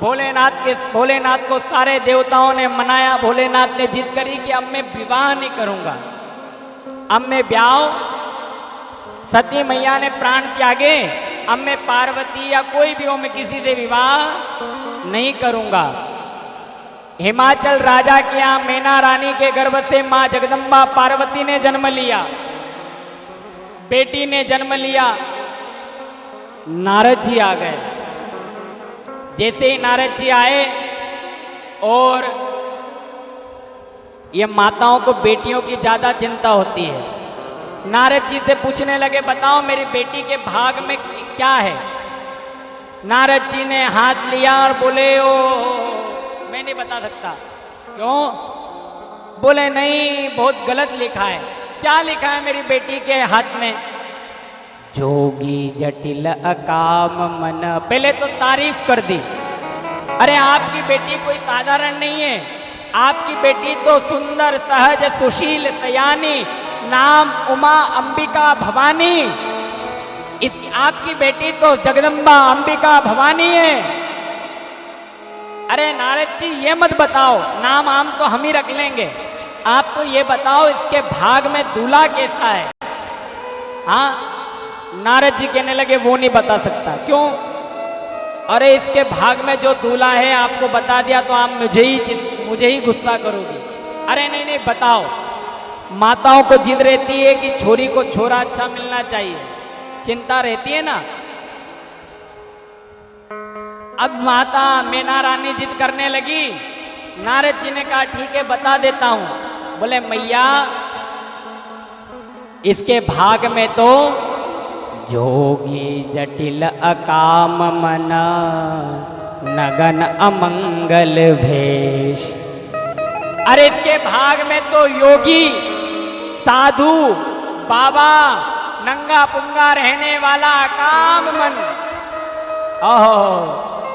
भोलेनाथ को सारे देवताओं ने मनाया। भोलेनाथ ने जिद करी कि अब मैं विवाह नहीं करूंगा, अब मैं ब्याह। सती मैया ने प्राण त्यागे, अब मैं पार्वती या कोई भी हो, मैं किसी से विवाह नहीं करूंगा। हिमाचल राजा के यहाँ मैना रानी के गर्भ से मां जगदम्बा पार्वती ने जन्म लिया, बेटी ने जन्म लिया। नारद जी आ गए। जैसे ही नारद जी आए और ये माताओं को बेटियों की ज्यादा चिंता होती है, नारद जी से पूछने लगे, बताओ मेरी बेटी के भाग में क्या है। नारद जी ने हाथ लिया और बोले, ओ मैं नहीं बता सकता। क्यों? बोले नहीं, बहुत गलत लिखा है। क्या लिखा है मेरी बेटी के हाथ में? जोगी जटिल अकाम मन। पहले तो तारीफ कर दी। अरे आपकी बेटी कोई साधारण नहीं है, आपकी बेटी तो सुंदर सहज सुशील सयानी, नाम उमा अंबिका भवानी। इस आपकी बेटी तो जगदम्बा अंबिका भवानी है। अरे नारद जी ये मत बताओ, नाम आम तो हम ही रख लेंगे, आप तो ये बताओ इसके भाग में दूल्हा कैसा है। हाँ, नारद जी कहने लगे वो नहीं बता सकता। क्यों? अरे इसके भाग में जो दूल्हा है आपको बता दिया तो आप मुझे ही गुस्सा करोगी। अरे नहीं नहीं बताओ। माताओं को जिद रहती है कि छोरी को छोरा अच्छा मिलना चाहिए, चिंता रहती है ना। अब माता मैना रानी जिद करने लगी। नारद जी ने कहा ठीक है बता देता हूं। बोले मैया इसके भाग में तो जोगी जटिल अकाम मन, नगन अमंगल भेष। अरे इसके भाग में तो योगी साधु बाबा नंगा पुंगा रहने वाला अकाम मन। ओहो,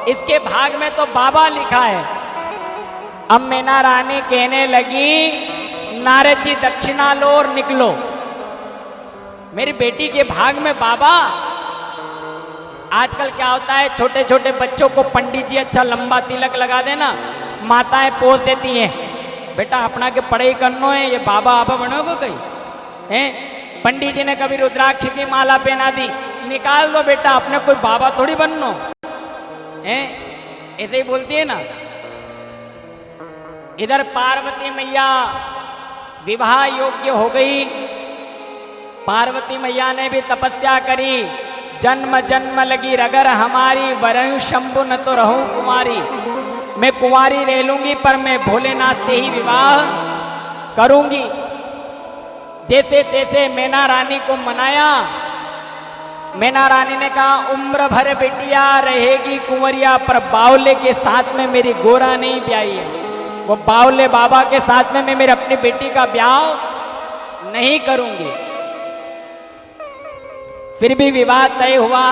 इसके भाग में तो बाबा लिखा है। अब मैना रानी कहने लगी, नारद जी दक्षिणा लो और निकलो। मेरी बेटी के भाग में बाबा। आजकल क्या होता है, छोटे छोटे बच्चों को पंडित जी अच्छा लंबा तिलक लगा देना, माताएं पोस देती हैं, बेटा अपना के पढ़ाई करनो है, ये बाबा आबा बनोगे कहीं हैं। पंडित जी ने कभी रुद्राक्ष की माला पहना दी, निकाल दो बेटा, अपने कोई बाबा थोड़ी बननो है। ऐसे ही बोलती है ना। इधर पार्वती मैया विवाह योग्य हो गई। पार्वती मैया ने भी तपस्या करी। जन्म जन्म लगी रगर हमारी, वरहु शंभु न तो रहूं कुमारी। मैं कुंवारी रह लूंगी पर मैं भोलेनाथ से ही विवाह करूंगी। जैसे तैसे मैना रानी को मनाया। मैना रानी ने कहा उम्र भर बिटिया रहेगी कुंवरिया, पर बावले के साथ में मेरी गोरा नहीं ब्याही है। वो बावले बाबा के साथ में मैं मेरी अपनी बेटी का ब्याह नहीं करूंगी। फिर भी विवाह तय हुआ।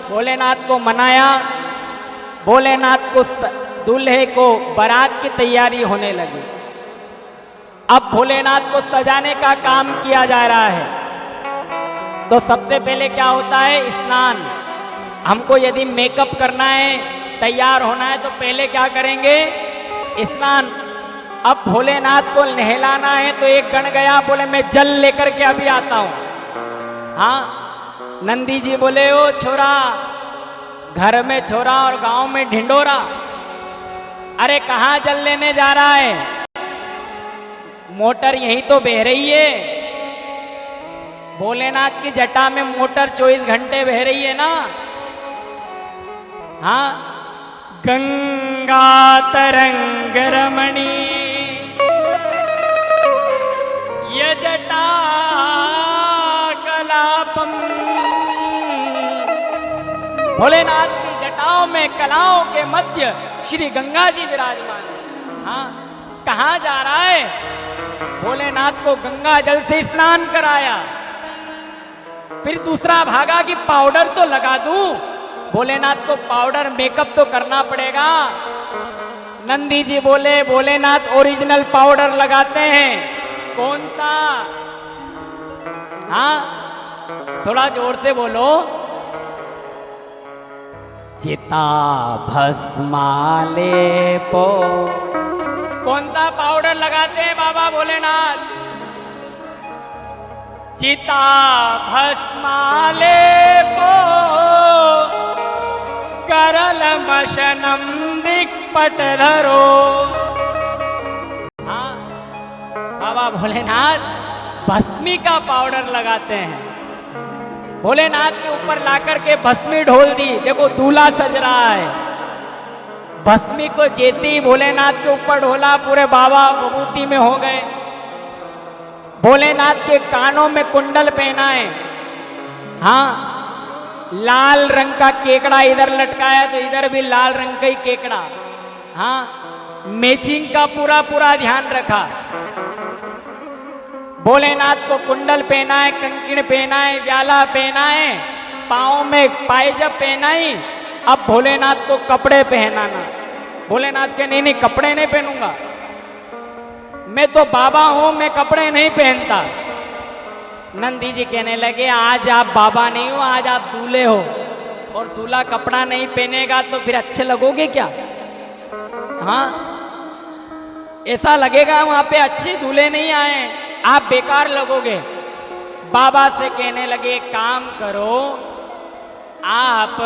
भोलेनाथ को मनाया। भोलेनाथ को दूल्हे को बारात की तैयारी होने लगी। अब भोलेनाथ को सजाने का काम किया जा रहा है। तो सबसे पहले क्या होता है, स्नान। हमको यदि मेकअप करना है, तैयार होना है, तो पहले क्या करेंगे, स्नान। अब भोलेनाथ को नहलाना है तो एक गण गया, बोले मैं जल लेकर के अभी आता हूं। हाँ, नंदी जी बोले ओ छोरा, घर में छोरा और गांव में ढिंडोरा। अरे कहाँ जल लेने जा रहा है, मोटर यहीं तो बह रही है। भोलेनाथ की जटा में मोटर 24 घंटे बह रही है ना। हाँ, गंगा तरंग रमणी ये जटा कलापम। भोलेनाथ की जटाओं में कलाओं के मध्य श्री गंगा जी विराजमान है। हाँ, कहाँ जा रहा है? भोलेनाथ को गंगा जल से स्नान कराया। फिर दूसरा भागा कि पाउडर तो लगा दूं। भोलेनाथ को पाउडर मेकअप तो करना पड़ेगा। नंदी जी बोले भोलेनाथ ओरिजिनल पाउडर लगाते हैं। कौन सा? हाँ, थोड़ा जोर से बोलो। चिता भस्माले पो। कौन सा पाउडर लगाते हैं बाबा भोलेनाथ? चिता भस्माले पो करल मशनम दिक्पट धरो। हाँ, बाबा भोलेनाथ भस्मी का पाउडर लगाते हैं। भोलेनाथ के ऊपर लाकर के भस्मी ढोल दी, देखो दूल्हा सज रहा है। भस्मी को जैसे ही भोलेनाथ के ऊपर ढोला, पूरे बाबा विभूति में हो गए। भोलेनाथ के कानों में कुंडल पहनाए। हाँ, लाल रंग का केकड़ा इधर लटकाया तो इधर भी लाल रंग का ही केकड़ा। हाँ, मैचिंग का पूरा पूरा ध्यान रखा। भोलेनाथ को कुंडल पहनाए, कंकण पहनाए, व्याला पहनाए, पाँव में पायजब पहनाई। अब भोलेनाथ को कपड़े पहनाना। भोलेनाथ के नहीं कपड़े नहीं पहनूंगा, मैं तो बाबा हूं, मैं कपड़े नहीं पहनता। नंदी जी कहने लगे आज आप बाबा नहीं हो, आज आप दूल्हे हो, और दूल्हा कपड़ा नहीं पहनेगा तो फिर अच्छे लगोगे क्या? हाँ, ऐसा लगेगा वहां पे अच्छे दूल्हे नहीं आए, आप बेकार लगोगे। बाबा से कहने लगे काम करो, आप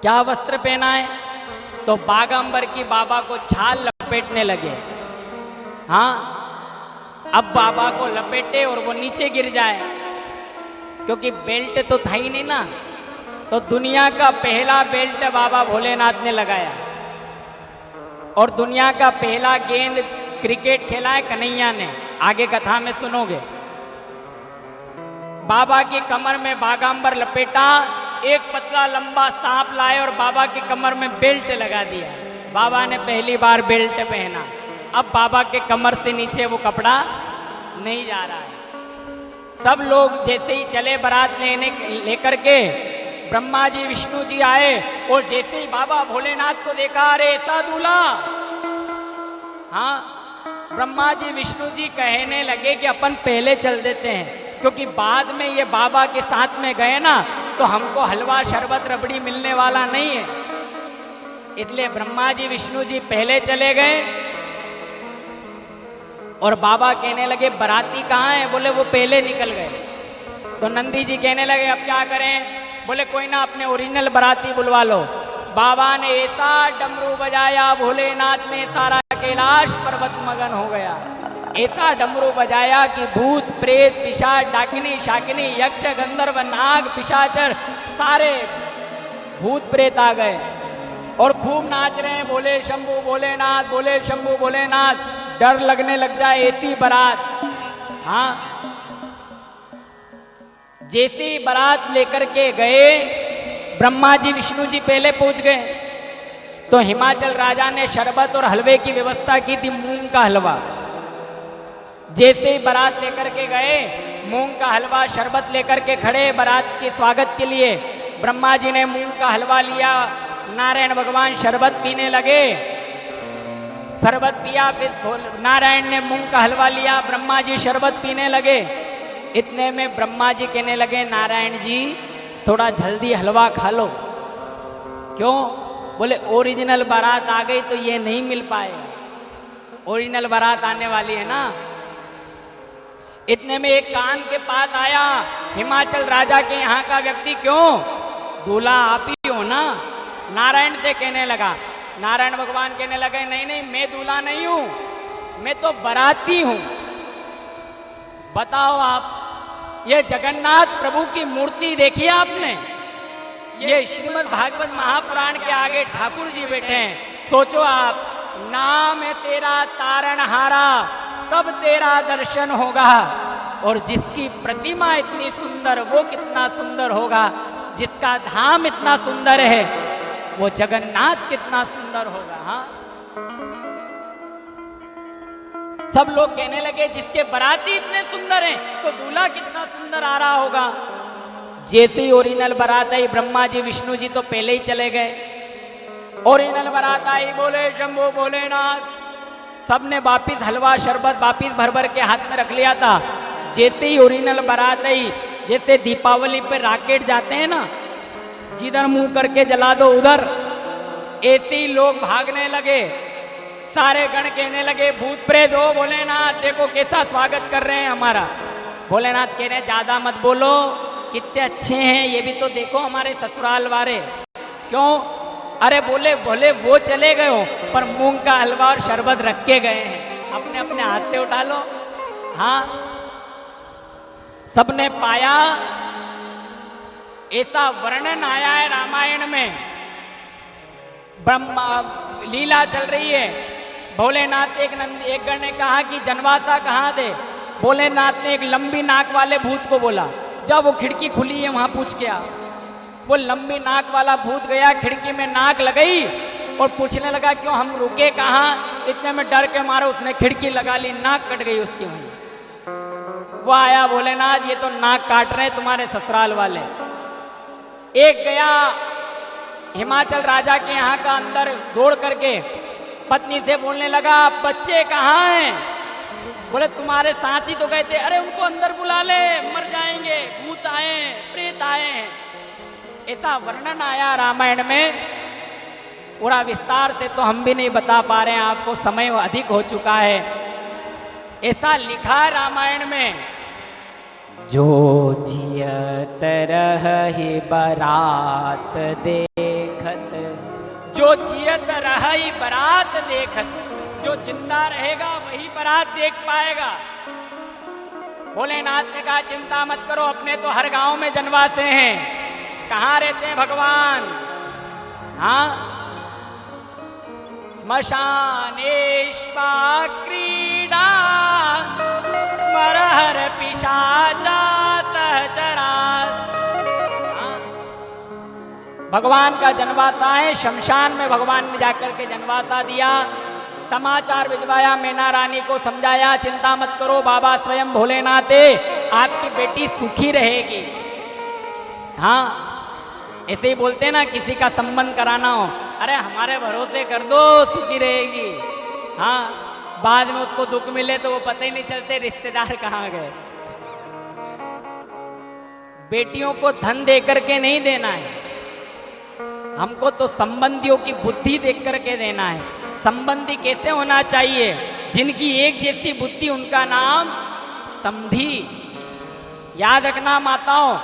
क्या वस्त्र पहना है? तो बागांबर की बाबा को छाल लपेटने लगे। हाँ, अब बाबा को लपेटे और वो नीचे गिर जाए, क्योंकि बेल्ट तो था ही नहीं ना। तो दुनिया का पहला बेल्ट बाबा भोलेनाथ ने लगाया, और दुनिया का पहला गेंद क्रिकेट खेला है कन्हैया ने। आगे कथा में सुनोगे। बाबा की कमर में बागांबर लपेटा, एक पतला लंबा सांप लाए और बाबा की कमर में बेल्ट लगा दिया। बाबा ने पहली बार बेल्ट पहना। अब बाबा के कमर से नीचे वो कपड़ा नहीं जा रहा है। सब लोग जैसे ही चले बारात लेकर के, ब्रह्मा जी विष्णु जी आए, और जैसे ही बाबा भोलेनाथ को देखा, अरे ऐसा दूल्हा। हाँ, ब्रह्मा जी विष्णु जी कहने लगे कि अपन पहले चल देते हैं, क्योंकि बाद में ये बाबा के साथ में गए ना तो हमको हलवा शरबत रबड़ी मिलने वाला नहीं है। इसलिए ब्रह्मा जी विष्णु जी पहले चले गए, और बाबा कहने लगे बाराती कहाँ है? बोले वो पहले निकल गए। तो नंदी जी कहने लगे अब क्या करें? बोले कोई ना, अपने ओरिजिनल बाराती बुलवा लो। बाबा ने ऐसा डमरू बजाया, भोलेनाथ ने सारा कैलाश पर्वत मगन हो गया। ऐसा डमरू बजाया कि भूत प्रेत पिशाच डाकिनी शाकिनी यक्ष गंधर्व नाग पिशाचर सारे भूत प्रेत आ गए और खूब नाच रहे हैं, बोले शंभू भोलेनाथ, बोले शंभू भोलेनाथ। डर लगने लग जाए ऐसी बारात। हाँ, जैसी बारात लेकर के गए, ब्रह्मा जी विष्णु जी पहले पहुंच गए, तो हिमाचल राजा ने शरबत और हलवे की व्यवस्था की थी, मूंग का हलवा। जैसे ही बारात लेकर के गए, मूंग का हलवा शरबत लेकर के खड़े बारात के स्वागत के लिए। ब्रह्मा जी ने मूंग का हलवा लिया, नारायण भगवान शरबत पीने लगे। शरबत पिया, फिर नारायण ने मूंग का हलवा लिया, ब्रह्मा जी शरबत पीने लगे। इतने में ब्रह्मा जी कहने लगे नारायण जी थोड़ा जल्दी हलवा खा लो। क्यों? बोले ओरिजिनल बारात आ गई तो ये नहीं मिल पाएगा, ओरिजिनल बारात आने वाली है ना। इतने में एक कान के पास आया, हिमाचल राजा के यहाँ का व्यक्ति, क्यों दूल्हा आप ही हो ना? नारायण से कहने लगा। नारायण भगवान कहने लगे नहीं नहीं, मैं दूल्हा नहीं हूं, मैं तो बाराती हूं। बताओ आप, ये जगन्नाथ प्रभु की मूर्ति देखी आपने? ये श्रीमद् भागवत महापुराण के आगे ठाकुर जी बैठे हैं। सोचो आप, नाम है तेरा तारणहारा, कब तेरा दर्शन होगा? और जिसकी प्रतिमा इतनी सुंदर, वो कितना सुंदर होगा? जिसका धाम इतना सुंदर है, वो जगन्नाथ कितना सुंदर होगा। हाँ, सब लोग कहने लगे जिसके बाराती इतने सुंदर हैं तो दूल्हा कितना सुंदर आ रहा होगा। जैसे ही ओरिजिनल बारात आई, ब्रह्मा जी विष्णु जी तो पहले ही चले गए। ओरिजिनल बारात आई, बोले शंभू भोलेनाथ। सबने वापिस हलवा शरबत वापिस भर भर के हाथ में रख लिया था। जैसे ही ओरिजिनल बारात आई, जैसे दीपावली पे रॉकेट जाते हैं ना, जिधर मुंह करके जला दो उधर। ऐसे ही लोग भागने लगे, सारे गण कहने लगे भूत प्रेत हो भोलेनाथ, देखो कैसा स्वागत कर रहे हैं हमारा। भोलेनाथ कह रहे हैं ज्यादा मत बोलो, कितने अच्छे हैं ये भी तो देखो हमारे ससुराल वाले। क्यों? अरे बोले भोले वो चले गए हो पर मूंग का हलवा और शरबत रख के गए हैं, अपने अपने हाथ से उठा लो। हाँ, सबने पाया। ऐसा वर्णन आया है रामायण में, ब्रह्मा लीला चल रही है। भोलेनाथ से एक गण ने कहा कि जनवासा कहाँ दे। भोलेनाथ ने एक लंबी नाक वाले भूत को बोला, जब वो खिड़की खुली है वहां पूछ के आ। वो लंबी नाक वाला भूत गया, खिड़की में नाक लगाई और पूछने लगा क्यों हम रुके कहाँ। इतने में डर के मारे उसने खिड़की लगा ली, नाक कट गई उसकी वहीं। वो आया, भोलेनाथ ये तो नाक काट रहे तुम्हारे ससुराल वाले। एक गया हिमाचल राजा के यहाँ का अंदर दौड़ करके पत्नी से बोलने लगा बच्चे कहाँ हैं। बोले तुम्हारे साथ ही तो गए थे। अरे उनको अंदर बुला ले, मर जाएंगे, भूत आए प्रेत आए हैं। ऐसा वर्णन आया रामायण में। पूरा विस्तार से तो हम भी नहीं बता पा रहे हैं, आपको समय अधिक हो चुका है। ऐसा लिखा है रामायण में, जो जियत रही बरात देखत, जो जियत रही बरात देखत, जो जिंदा रहेगा वही बारात देख पाएगा। भोलेनाथ ने कहा चिंता मत करो, अपने तो हर गांव में जनवासे हैं। कहाँ रहते हैं भगवान? हाँ, श्मशानेश्वा क्रीडा स्मरहर पिशाचा सहचरा। भगवान का जनवासा है, शमशान में भगवान ने जाकर के जनवासा दिया। समाचार भिजवाया, मैना रानी को समझाया चिंता मत करो, बाबा स्वयं भोलेनाथ है, आपकी बेटी सुखी रहेगी। हाँ, ऐसे ही बोलते हैं ना, किसी का संबंध कराना हो, अरे हमारे भरोसे कर दो सुखी रहेगी। हाँ, बाद में उसको दुख मिले तो वो पता ही नहीं चलते रिश्तेदार कहाँ गए। बेटियों को धन दे करके नहीं देना है, हमको तो संबंधियों की बुद्धि देख करके देना है। संबंधी कैसे होना चाहिए? जिनकी एक जैसी बुद्धि, उनका नाम समधी। याद रखना माताओं,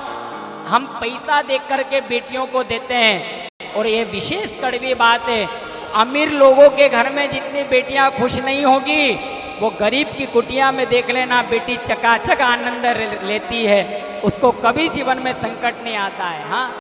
हम पैसा देख करके बेटियों को देते हैं। और ये विशेष कड़वी बात है, अमीर लोगों के घर में जितनी बेटियां खुश नहीं होगी, वो गरीब की कुटिया में देख लेना, बेटी चकाचक आनंद लेती है, उसको कभी जीवन में संकट नहीं आता है। हाँ।